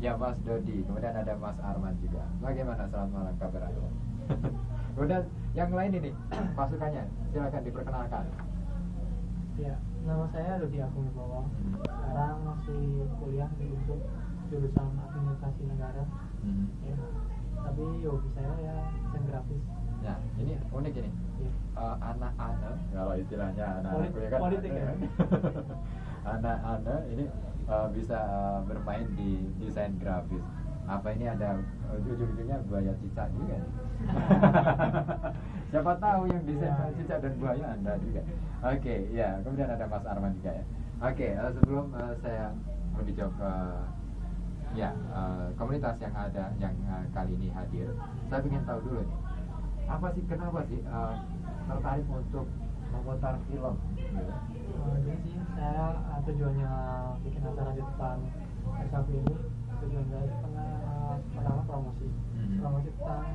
Ya Mas Dodi, kemudian ada Mas Arman juga. Bagaimana selamat malam kabar Anda? Kemudian yang lain ini pasukannya, silakan diperkenalkan. Ya, nama saya Dodi Agung Wibowo. Sekarang masih kuliah di untuk jurusan Administrasi Negara. Ya, tapi hobi saya ya desain grafis. Ya, ini unik ini. Ya. Anak-anak, kalau istilahnya anak-anak kuliah kan Politik ada, ya. Anak-anak ini bisa bermain di desain grafis. Apa ini ada ujung-ujungnya buaya cicak juga nih? Siapa tahu yang desain cicak dan buaya Anda juga. Oke, ya. Kemudian ada Mas Arman juga ya. Oke, sebelum saya menjawab ke komunitas yang ada yang kali ini hadir, saya ingin tahu dulu nih, apa sih kenapa sih tertarik untuk memutar film? Jadi sih saya tujuannya bikin acara di depan RKP ini, tujuan saya itu karena pertama promosi tentang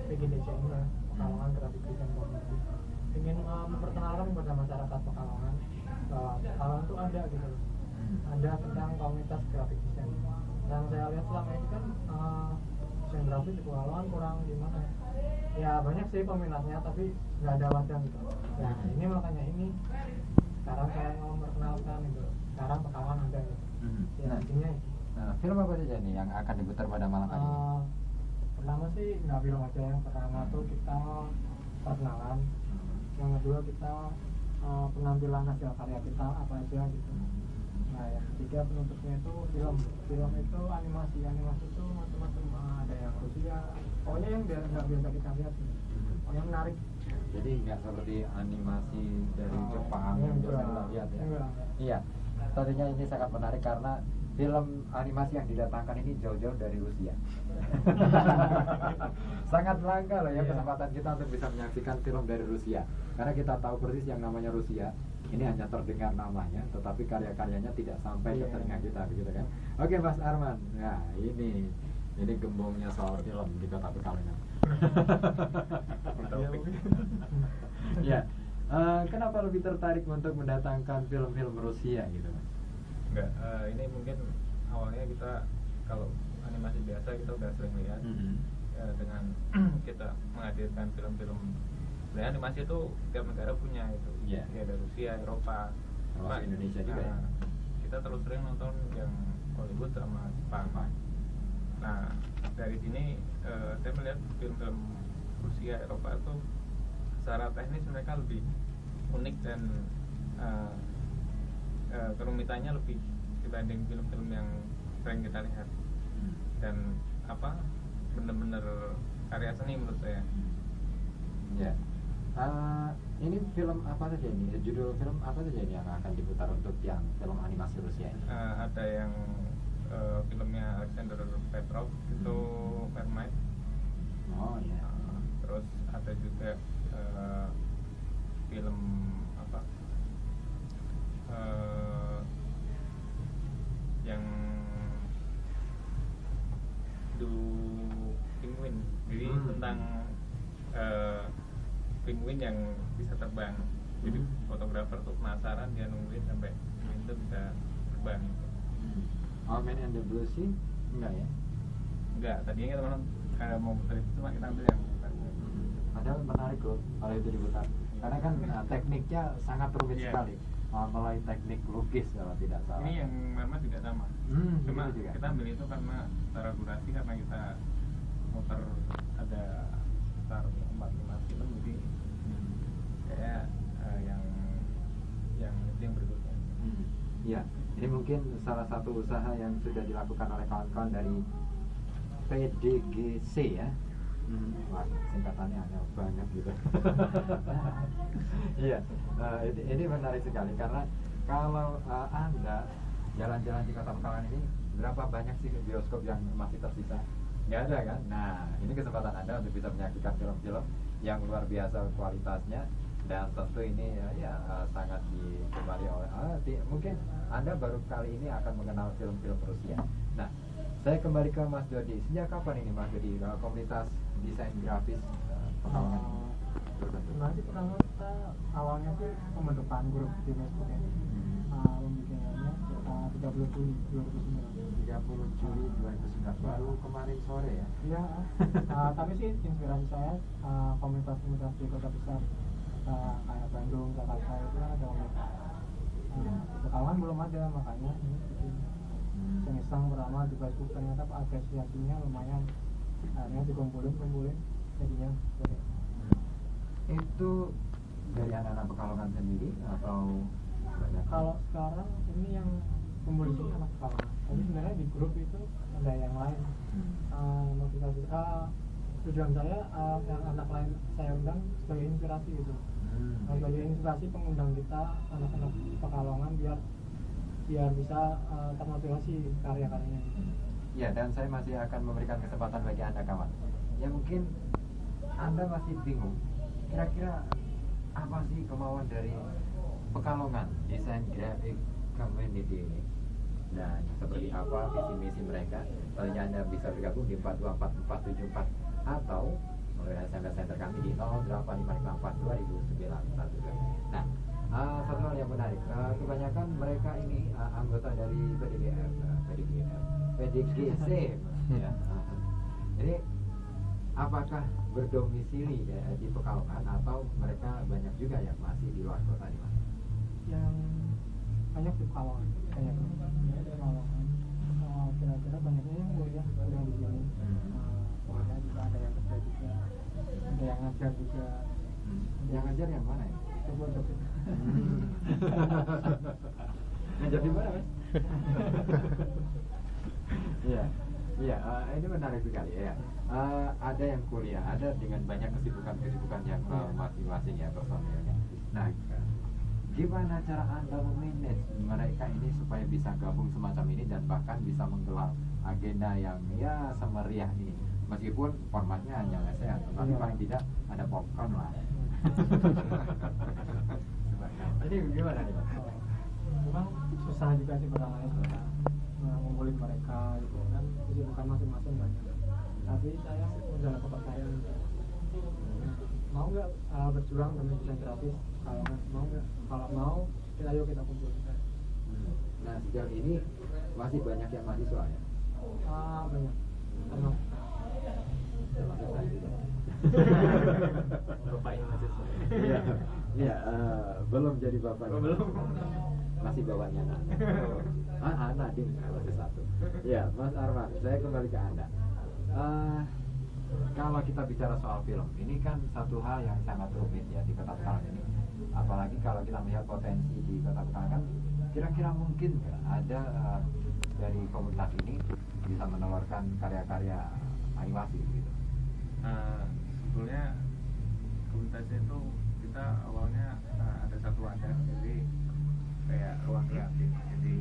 PGDC ini ya, Pekalongan Graphic Design Community. Ingin memperkenalkan kepada masyarakat Pekalongan bahwa Pekalongan itu ada gitu loh, ada tentang komunitas graphic design. Yang saya lihat selama ini kan desain grafis di Pekalongan kurang gimana ya, banyak sih peminatnya tapi nggak ada wadah gitu. Nah ini makanya ini sekarang saya mau memperkenalkan gitu, sekarang Pekalongan ada gitu. Ya intinya itu. Film apa saja nih yang akan diputar pada malam hari ini? Pertama sih nggak film aja, yang pertama tuh kita perkenalan, yang kedua kita penampilan hasil karya kita apa aja gitu. Nah yang ketiga penutupnya itu film itu animasi itu macam-macam, ada yang Rusia, pokoknya yang nggak biasa kita lihat gitu. Yang menarik. Jadi nggak seperti animasi dari Jepang yang biasa kita lihat ya. Iya, tadinya ini sangat menarik karena film animasi yang didatangkan ini jauh-jauh dari Rusia. Sangat langka loh ya kesempatan kita untuk bisa menyaksikan film dari Rusia, karena kita tahu persis yang namanya Rusia ini hanya terdengar namanya, tetapi karya-karyanya tidak sampai ke telinga kita, begitu kan? Oke Mas Arman, nah ini gembongnya soal film di Kota Pekalongan. Ya, kenapa lebih tertarik untuk mendatangkan film-film Rusia gitu Mas? Enggak, ini mungkin awalnya kita kalau animasi biasa kita udah sering lihat dengan kita menghadirkan film-film. Sebenarnya animasi itu tiap negara punya itu, ya ada Rusia, Eropa, termasuk Indonesia juga ya. Kita terus sering nonton yang Hollywood sama Jepang. Nah dari sini saya melihat film-film Rusia, Eropa itu secara teknis mereka lebih unik dan kerumitannya lebih dibanding film-film yang sering kita lihat, dan benar-benar karya seni menurut saya. Ya, ini film apa saja ini? Judul film apa saja ini yang akan diputar untuk yang film animasi Rusia ini? Ada yang filmnya Alexander Petrov itu Mermaid. Oh iya. Terus ada juga film yang Do Penguin, jadi tentang penguin yang bisa terbang. Jadi fotografer tuh penasaran, dia nungguin sampai penguin itu bisa terbang. Oh, Man and the Blue Sea? Enggak ya? Enggak, tadinya kita kalau mau putar itu cuma kita ambil yang bukan. Padahal menarik loh kalau itu diputar, karena kan tekniknya sangat rumit sekali. Mulai teknik lukis kalau tidak salah. Ini yang memang juga sama. Cuma juga kita ambil itu karena secara durasi, karena kita muter ada sekitar 4-5 film, jadi kayak yang itu yang berikutnya. Iya, ini mungkin salah satu usaha yang sudah dilakukan oleh kawan-kawan dari PDGC ya. Wah, singkatannya hanya banyak gitu. Iya, ini menarik sekali karena kalau Anda jalan-jalan di Kota Pekalongan ini, berapa banyak sih bioskop yang masih tersisa? Nggak ada kan? Nah, ini kesempatan Anda untuk bisa menyaksikan film-film yang luar biasa kualitasnya, dan tentu ini sangat digemari oleh mungkin Anda baru kali ini akan mengenal film-film Rusia. Nah, saya kembali ke Mas Dodi. Sejak kapan ini Mas Dodi komunitas desain grafis Pekalongan ini terbentuk? Nanti pertama kita awalnya sih pembentukan grup di Facebook ya. Pembikinannya kita 30 Juli 2009. 30 Juli 2009 baru kemarin sore ya. Iya. Tapi sih inspirasi saya komunitas-komunitas di kota besar kayak Bandung, Jakarta itu kan ada komunitas. Pekalongan belum ada, makanya ini bikin iseng-iseng pertama di Facebook, ternyata apresiasinya lumayan, akhirnya dikumpulin jadinya gede. Itu dari anak-anak Pekalongan sendiri atau banyak? Kalau sekarang ini yang kumpul di sini anak Pekalongan, tapi sebenarnya di grup itu ada yang lain. Motivasi tujuan saya yang anak lain saya undang sebagai inspirasi gitu. Sebagai inspirasi pengundang kita anak-anak Pekalongan biar bisa termotivasi karya-karyanya. Ya, dan saya masih akan memberikan kesempatan bagi Anda kawan. Ya mungkin Anda masih bingung, kira-kira apa sih kemauan dari Pekalongan desain grafik community ini, dan seperti apa visi misi mereka. Tentunya Anda bisa bergabung di 424474 atau melalui SMS center kami di 0855420912. Nah, satu hal yang menarik, kebanyakan mereka ini anggota dari PDGC ya. Jadi apakah berdomisili di Pekalongan atau mereka banyak juga yang masih di luar kota nih Mas? Yang banyak di Pekalongan, kira-kira banyaknya yang kuliah di sini. Kuliah juga ada yang kerja juga, ada yang ngajar juga. Yang ngajar yang mana ya? Coba. Ngajar di mana Mas? Iya. Iya, ini menarik sekali ya. Ada yang kuliah, ada dengan banyak kesibukan yang masing-masing ya personilnya. Nah, gimana cara Anda memanage mereka ini supaya bisa gabung semacam ini dan bahkan bisa menggelar agenda yang ya semeriah ini, meskipun formatnya hanya lesehan, tetapi paling tidak ada popcorn lah. Ini gimana nih Mas? Memang susah juga sih pertamanya ngumpulin mereka gitu kan, kesibukan masing-masing banyak. Tapi saya menjaga kepercayaan. Mau nggak berjuang demi desain grafis? Kalau mau nggak, kalau mau kita kumpul. Nah sejauh ini masih banyak yang mahasiswa ya? Banyak. Karena termasuk saya juga. Bapaknya mahasiswa. Iya, iya, belum jadi bapaknya. Belum. Masih bapaknya anak. Nadim masih satu. Ya, Mas Arman, saya kembali ke Anda. Kalau kita bicara soal film, ini kan satu hal yang sangat rumit ya di Kota Pekalongan ini. Apalagi kalau kita melihat potensi di Kota Pekalongan, kan kira-kira mungkin nggak ada dari komunitas ini bisa menelurkan karya-karya animasi gitu? Sebetulnya komunitasnya itu kita awalnya ada satu wadah, jadi kayak ruang kreatif, jadi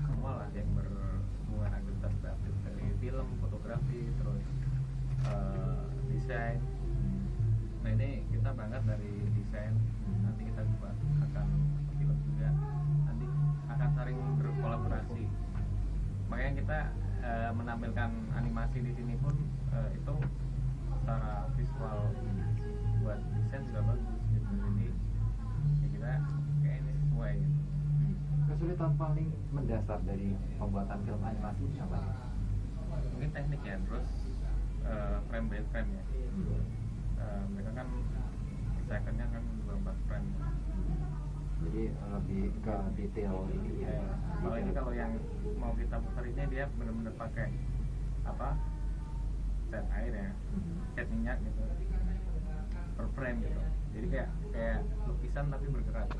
semua lah yang berhubungan aktivitas kreatif, dari film, fotografi, terus desain. Nah ini kita berangkat dari desain, nanti kita juga akan film juga, nanti akan saling berkolaborasi. Makanya kita menampilkan animasi di sini pun itu secara visual buat desain juga bagus gitu. Jadi ya kita kayak ini sesuai gitu. Kesulitan paling mendasar dari pembuatan film animasi apa? Mungkin teknik ya, terus frame by frame ya. Mereka kan secondnya kan 24 frame. Jadi lebih ke detail ini ya. Kalau ini kalau yang mau kita putar ini dia benar-benar pakai apa? Cat air ya, cat minyak gitu per frame gitu. Jadi kayak lukisan tapi bergerak.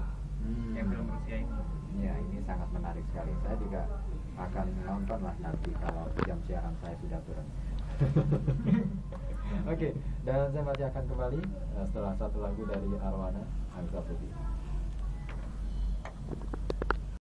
Yang film Rusia ini. Ya, ini sangat menarik sekali. Saya juga akan nonton lah nanti kalau jam siaran saya sudah turun. Oke, dan saya masih akan kembali setelah satu lagu dari Arwana Hamzah Putih.